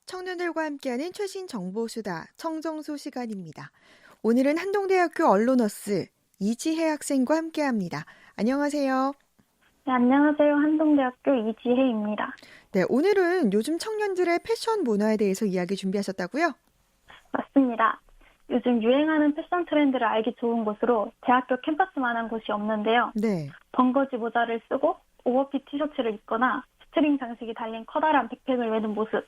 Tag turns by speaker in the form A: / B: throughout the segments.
A: 청년들과 함께하는 최신 정보수다 청정소 시간입니다. 오늘은 한동대학교 언론어스 이지혜 학생과 함께합니다. 안녕하세요.
B: 네, 안녕하세요. 한동대학교 이지혜입니다.
A: 네, 오늘은 요즘 청년들의 패션 문화에 대해서 이야기 준비하셨다고요?
B: 맞습니다. 요즘 유행하는 패션 트렌드를 알기 좋은 곳으로 대학교 캠퍼스만한 곳이 없는데요.
A: 네,
B: 벙거지 모자를 쓰고 오버핏 티셔츠를 입거나 스트링 장식이 달린 커다란 백팩을 메는 모습,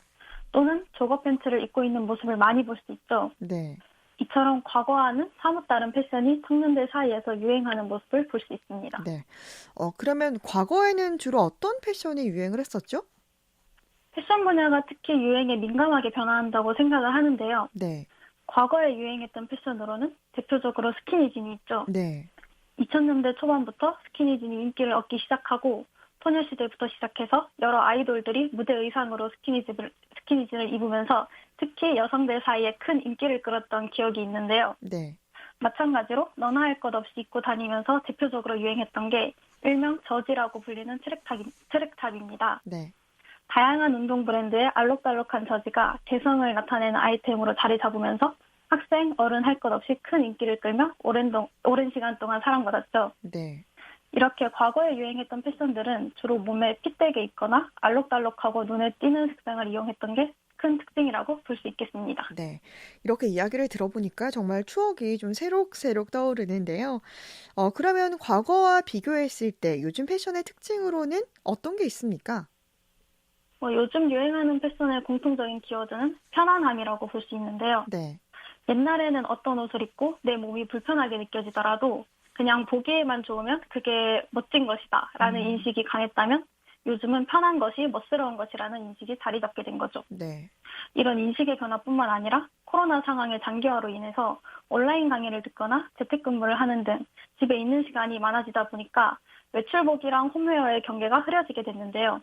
B: 또는 조거 팬츠를 입고 있는 모습을 많이 볼 수 있죠.
A: 네,
B: 이처럼 과거와는 사뭇 다른 패션이 청년들 사이에서 유행하는 모습을 볼 수 있습니다.
A: 네. 그러면 과거에는 주로 어떤 패션이 유행을 했었죠?
B: 패션 분야가 특히 유행에 민감하게 변화한다고 생각을 하는데요.
A: 네,
B: 과거에 유행했던 패션으로는 대표적으로 스키니진이 있죠.
A: 네,
B: 2000년대 초반부터 스키니진이 인기를 얻기 시작하고 소녀시대부터 시작해서 여러 아이돌들이 무대 의상으로 스키니진을 입으면서 특히 여성들 사이에 큰 인기를 끌었던 기억이 있는데요.
A: 네,
B: 마찬가지로 너나 할 것 없이 입고 다니면서 대표적으로 유행했던 게 일명 저지라고 불리는 트랙탑입니다.
A: 네,
B: 다양한 운동 브랜드의 알록달록한 저지가 개성을 나타내는 아이템으로 자리 잡으면서 학생, 어른 할 것 없이 큰 인기를 끌며 오랜 시간 동안 사랑받았죠.
A: 네.
B: 이렇게 과거에 유행했던 패션들은 주로 몸에 핏되게 입거나 알록달록하고 눈에 띄는 색상을 이용했던 게 큰 특징이라고 볼 수 있겠습니다.
A: 네. 이렇게 이야기를 들어보니까 정말 추억이 좀 새록새록 떠오르는데요. 그러면 과거와 비교했을 때 요즘 패션의 특징으로는 어떤 게 있습니까?
B: 요즘 유행하는 패션의 공통적인 키워드는 편안함이라고 볼 수 있는데요.
A: 네.
B: 옛날에는 어떤 옷을 입고 내 몸이 불편하게 느껴지더라도 그냥 보기에만 좋으면 그게 멋진 것이다 라는
A: 음,
B: 인식이 강했다면 요즘은 편한 것이 멋스러운 것이라는 인식이 자리 잡게 된 거죠.
A: 네.
B: 이런 인식의 변화뿐만 아니라 코로나 상황의 장기화로 인해서 온라인 강의를 듣거나 재택근무를 하는 등 집에 있는 시간이 많아지다 보니까 외출복이랑 홈웨어의 경계가 흐려지게 됐는데요.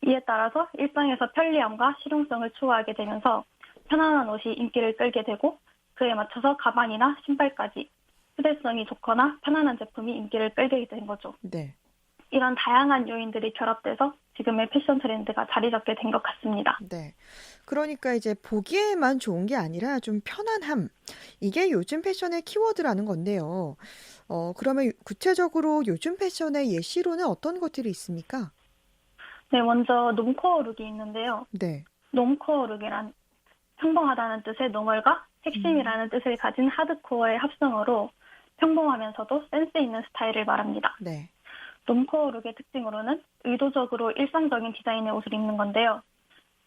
B: 이에 따라서 일상에서 편리함과 실용성을 추구하게 되면서 편안한 옷이 인기를 끌게 되고 그에 맞춰서 가방이나 신발까지 휴대성이 좋거나 편안한 제품이 인기를 끌게 된 거죠.
A: 네.
B: 이런 다양한 요인들이 결합돼서 지금의 패션 트렌드가 자리 잡게 된 것 같습니다.
A: 네. 그러니까 이제 보기에만 좋은 게 아니라 좀 편안함. 이게 요즘 패션의 키워드라는 건데요. 그러면 구체적으로 요즘 패션의 예시로는 어떤 것들이 있습니까?
B: 네, 먼저 놈코어 룩이 있는데요.
A: 네.
B: 놈코어 룩이란 평범하다는 뜻의 노멀과
A: 음,
B: 핵심이라는 뜻을 가진 하드코어의 합성어로 평범하면서도 센스 있는 스타일을 말합니다.
A: 네.
B: 놈코어 룩의 특징으로는 의도적으로 일상적인 디자인의 옷을 입는 건데요.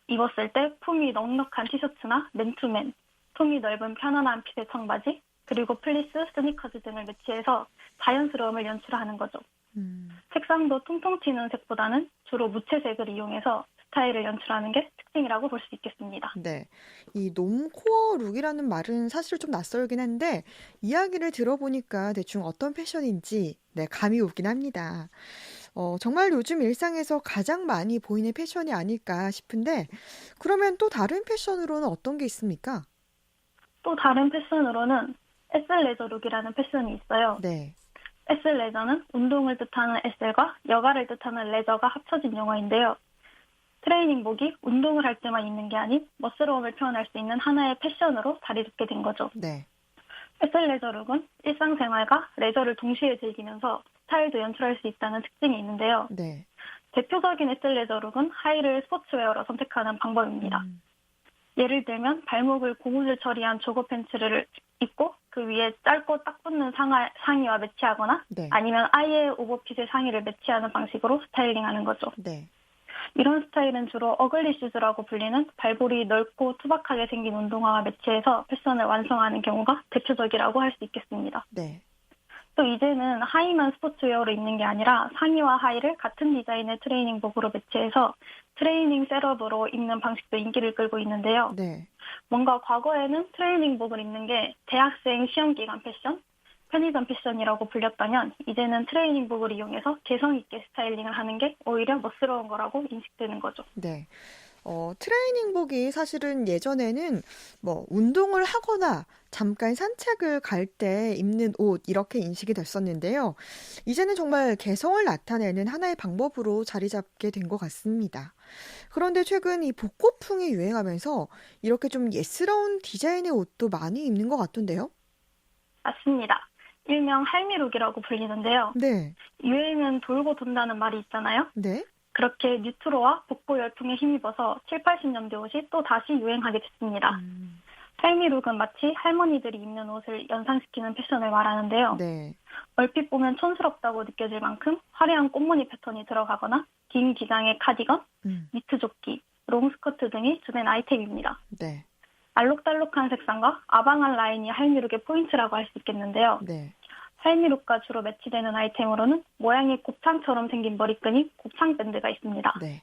B: 입었을 때 품이 넉넉한 티셔츠나 맨투맨, 통이 넓은 편안한 핏의 청바지, 그리고 플리스, 스니커즈 등을 매치해서 자연스러움을 연출하는 거죠.
A: 음.
B: 색상도 통통 튀는 색보다는 주로 무채색을 이용해서 스타일을 연출하는 게 특징이라고 볼 수 있겠습니다.
A: 네. 이 놈코어 룩이라는 말은 사실 좀 낯설긴 한데 이야기를 들어보니까 대충 어떤 패션인지 네, 감이 오긴 합니다. 정말 요즘 일상에서 가장 많이 보이는 패션이 아닐까 싶은데 그러면 또 다른 패션으로는 어떤 게 있습니까?
B: 또 다른 패션으로는 에슬레저 룩이라는 패션이 있어요.
A: 네.
B: 에슬레저는 운동을 뜻하는 에슬과 여가를 뜻하는 레저가 합쳐진 용어인데요. 트레이닝복이 운동을 할 때만 입는 게 아닌 멋스러움을 표현할 수 있는 하나의 패션으로 자리 잡게 된 거죠.
A: 네.
B: 에슬레저 룩은 일상생활과 레저를 동시에 즐기면서 스타일도 연출할 수 있다는 특징이 있는데요.
A: 네.
B: 대표적인 에슬레저 룩은 하의를 스포츠웨어로 선택하는 방법입니다.
A: 음.
B: 예를 들면 발목을 고무줄 처리한 조거 팬츠를 입고 그 위에 짧고 딱 붙는 상의와 매치하거나
A: 네.
B: 아니면 아예 오버핏의 상의를 매치하는 방식으로 스타일링하는 거죠.
A: 네.
B: 이런 스타일은 주로 어글리 슈즈라고 불리는 발볼이 넓고 투박하게 생긴 운동화와 매치해서 패션을 완성하는 경우가 대표적이라고 할 수 있겠습니다.
A: 네.
B: 또 이제는 하의만 스포츠웨어로 입는 게 아니라 상의와 하의를 같은 디자인의 트레이닝복으로 매치해서 트레이닝 셋업으로 입는 방식도 인기를 끌고 있는데요.
A: 네.
B: 뭔가 과거에는 트레이닝복을 입는 게 대학생 시험 기간 패션, 편의점 패션이라고 불렸다면 이제는 트레이닝복을 이용해서 개성 있게 스타일링을 하는 게 오히려 멋스러운 거라고 인식되는 거죠.
A: 네. 트레이닝복이 사실은 예전에는 뭐 운동을 하거나 잠깐 산책을 갈 때 입는 옷 이렇게 인식이 됐었는데요. 이제는 정말 개성을 나타내는 하나의 방법으로 자리 잡게 된 것 같습니다. 그런데 최근 이 복고풍이 유행하면서 이렇게 좀 예스러운 디자인의 옷도 많이 입는 것 같던데요.
B: 맞습니다. 일명 할미룩이라고 불리는데요.
A: 네,
B: 유행은 돌고 돈다는 말이 있잖아요.
A: 네,
B: 그렇게 뉴트로와 복고 열풍에 힘입어서 7, 80년대 옷이 또 다시 유행하게 됐습니다.
A: 음,
B: 할미룩은 마치 할머니들이 입는 옷을 연상시키는 패션을 말하는데요.
A: 네,
B: 얼핏 보면 촌스럽다고 느껴질 만큼 화려한 꽃무늬 패턴이 들어가거나 긴 기장의 카디건,
A: 음,
B: 니트 조끼, 롱스커트 등이 주된 아이템입니다.
A: 네,
B: 알록달록한 색상과 아방한 라인이 할미룩의 포인트라고 할 수 있겠는데요.
A: 네,
B: 할미룩과 주로 매치되는 아이템으로는 모양이 곱창처럼 생긴 머리끈이 곱창 밴드가 있습니다.
A: 네.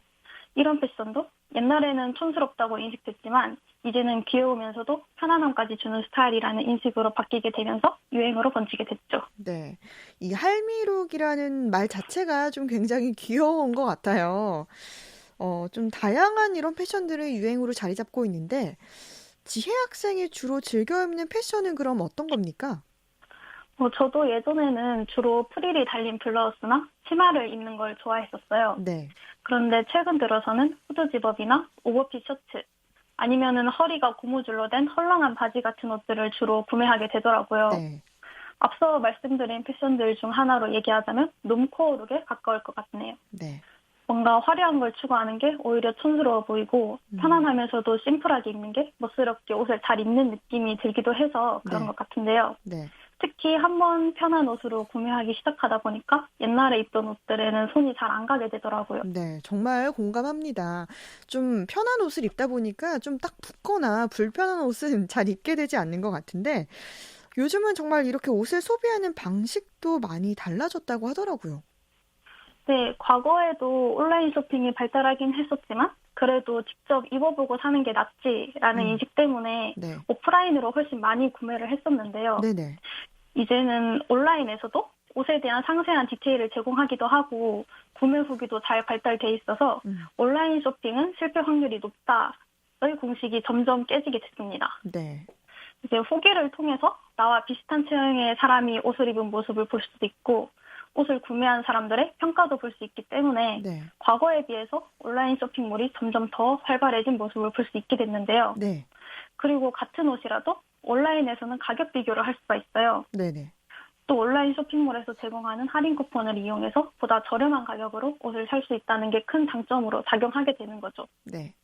B: 이런 패션도 옛날에는 촌스럽다고 인식됐지만 이제는 귀여우면서도 편안함까지 주는 스타일이라는 인식으로 바뀌게 되면서 유행으로 번지게 됐죠.
A: 네. 이 할미룩이라는 말 자체가 좀 굉장히 귀여운 것 같아요. 좀 다양한 이런 패션들의 유행으로 자리 잡고 있는데, 지혜 학생이 주로 즐겨 입는 패션은 그럼 어떤 겁니까?
B: 저도 예전에는 주로 프릴이 달린 블라우스나 치마를 입는 걸 좋아했었어요.
A: 네,
B: 그런데 최근 들어서는 후드 집업이나 오버핏 셔츠, 아니면은 허리가 고무줄로 된 헐렁한 바지 같은 옷들을 주로 구매하게 되더라고요.
A: 네,
B: 앞서 말씀드린 패션들 중 하나로 얘기하자면 놈코어 룩에 가까울 것 같네요.
A: 네.
B: 뭔가 화려한 걸 추구하는 게 오히려 촌스러워 보이고
A: 음,
B: 편안하면서도 심플하게 입는 게 멋스럽게 옷을 잘 입는 느낌이 들기도 해서 그런
A: 네,
B: 것 같은데요.
A: 네,
B: 특히 한번 편한 옷으로 구매하기 시작하다 보니까 옛날에 입던 옷들에는 손이 잘 안 가게 되더라고요.
A: 네. 정말 공감합니다. 좀 편한 옷을 입다 보니까 좀 딱 붓거나 불편한 옷은 잘 입게 되지 않는 것 같은데, 요즘은 정말 이렇게 옷을 소비하는 방식도 많이 달라졌다고 하더라고요.
B: 네, 과거에도 온라인 쇼핑이 발달하긴 했었지만 그래도 직접 입어보고 사는 게 낫지라는
A: 음,
B: 인식 때문에
A: 네,
B: 오프라인으로 훨씬 많이 구매를 했었는데요.
A: 네네,
B: 이제는 온라인에서도 옷에 대한 상세한 디테일을 제공하기도 하고 구매 후기도 잘 발달돼 있어서
A: 음,
B: 온라인 쇼핑은 실패 확률이 높다의 공식이 점점 깨지게 됐습니다.
A: 네,
B: 이제 후기를 통해서 나와 비슷한 체형의 사람이 옷을 입은 모습을 볼 수도 있고 옷을 구매한 사람들의 평가도 볼 수 있기 때문에
A: 네,
B: 과거에 비해서 온라인 쇼핑몰이 점점 더 활발해진 모습을 볼 수 있게 됐는데요.
A: 네,
B: 그리고 같은 옷이라도 온라인에서는 가격 비교를 할 수가 있어요.
A: 네네,
B: 또 온라인 쇼핑몰에서 제공하는 할인 쿠폰을 이용해서 보다 저렴한 가격으로 옷을 살 수 있다는 게 큰 장점으로 작용하게 되는 거죠.
A: 네,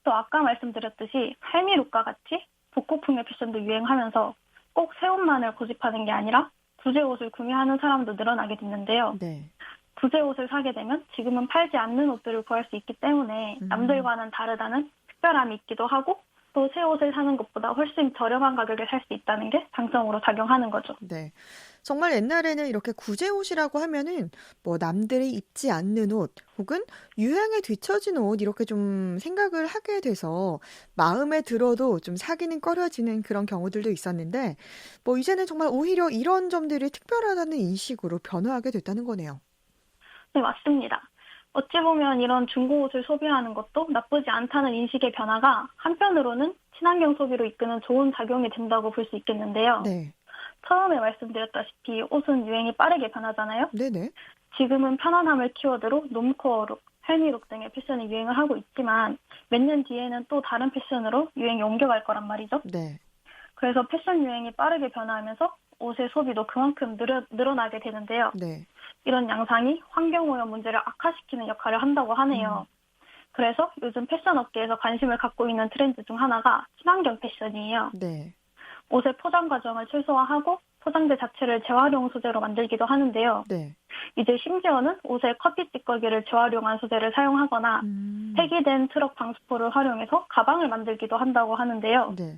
B: 또 아까 말씀드렸듯이 할미룩과 같이 복고풍의 패션도 유행하면서 꼭 새 옷만을 고집하는 게 아니라 구제 옷을 구매하는 사람도 늘어나게 됐는데요.
A: 네,
B: 구제 옷을 사게 되면 지금은 팔지 않는 옷들을 구할 수 있기 때문에
A: 음,
B: 남들과는 다르다는 특별함이 있기도 하고 또 새 옷을 사는 것보다 훨씬 저렴한 가격에 살 수 있다는 게 장점으로 작용하는 거죠.
A: 네. 정말 옛날에는 이렇게 구제 옷이라고 하면은 뭐 남들이 입지 않는 옷 혹은 유행에 뒤처진 옷 이렇게 좀 생각을 하게 돼서 마음에 들어도 좀 사기는 꺼려지는 그런 경우들도 있었는데 뭐 이제는 정말 오히려 이런 점들이 특별하다는 인식으로 변화하게 됐다는 거네요.
B: 네, 맞습니다. 어찌 보면 이런 중고 옷을 소비하는 것도 나쁘지 않다는 인식의 변화가 한편으로는 친환경 소비로 이끄는 좋은 작용이 된다고 볼 수 있겠는데요.
A: 네.
B: 처음에 말씀드렸다시피 옷은 유행이 빠르게 변하잖아요.
A: 네네.
B: 지금은 편안함을 키워드로 놈코어룩, 할미룩 등의 패션이 유행을 하고 있지만 몇 년 뒤에는 또 다른 패션으로 유행이 옮겨갈 거란 말이죠.
A: 네.
B: 그래서 패션 유행이 빠르게 변화하면서 옷의 소비도 그만큼 늘어나게 되는데요.
A: 네.
B: 이런 양상이 환경오염 문제를 악화시키는 역할을 한다고
A: 음.
B: 하네요. 그래서 요즘 패션 업계에서 관심을 갖고 있는 트렌드 중 하나가 친환경 패션이에요.
A: 네.
B: 옷의 포장 과정을 최소화하고 포장재 자체를 재활용 소재로 만들기도 하는데요.
A: 네.
B: 이제 심지어는 옷에 커피 찌꺼기를 재활용한 소재를 사용하거나
A: 음.
B: 폐기된 트럭 방수포를 활용해서 가방을 만들기도 한다고 하는데요.
A: 네.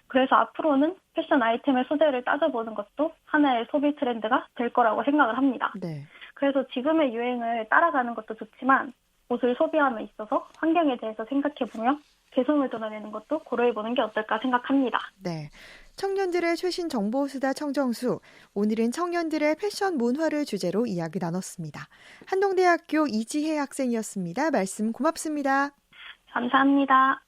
B: 그래서 앞으로는 패션 아이템의 소재를 따져보는 것도 하나의 소비 트렌드가 될 거라고 생각을 합니다.
A: 네.
B: 그래서 지금의 유행을 따라가는 것도 좋지만 옷을 소비함에 있어서 환경에 대해서 생각해보며 개성을 드러내는 것도 고려해보는 게 어떨까 생각합니다.
A: 네. 청년들의 최신 정보 수다 청정수. 오늘은 청년들의 패션 문화를 주제로 이야기 나눴습니다. 한동대학교 이지혜 학생이었습니다. 말씀 고맙습니다.
B: 감사합니다.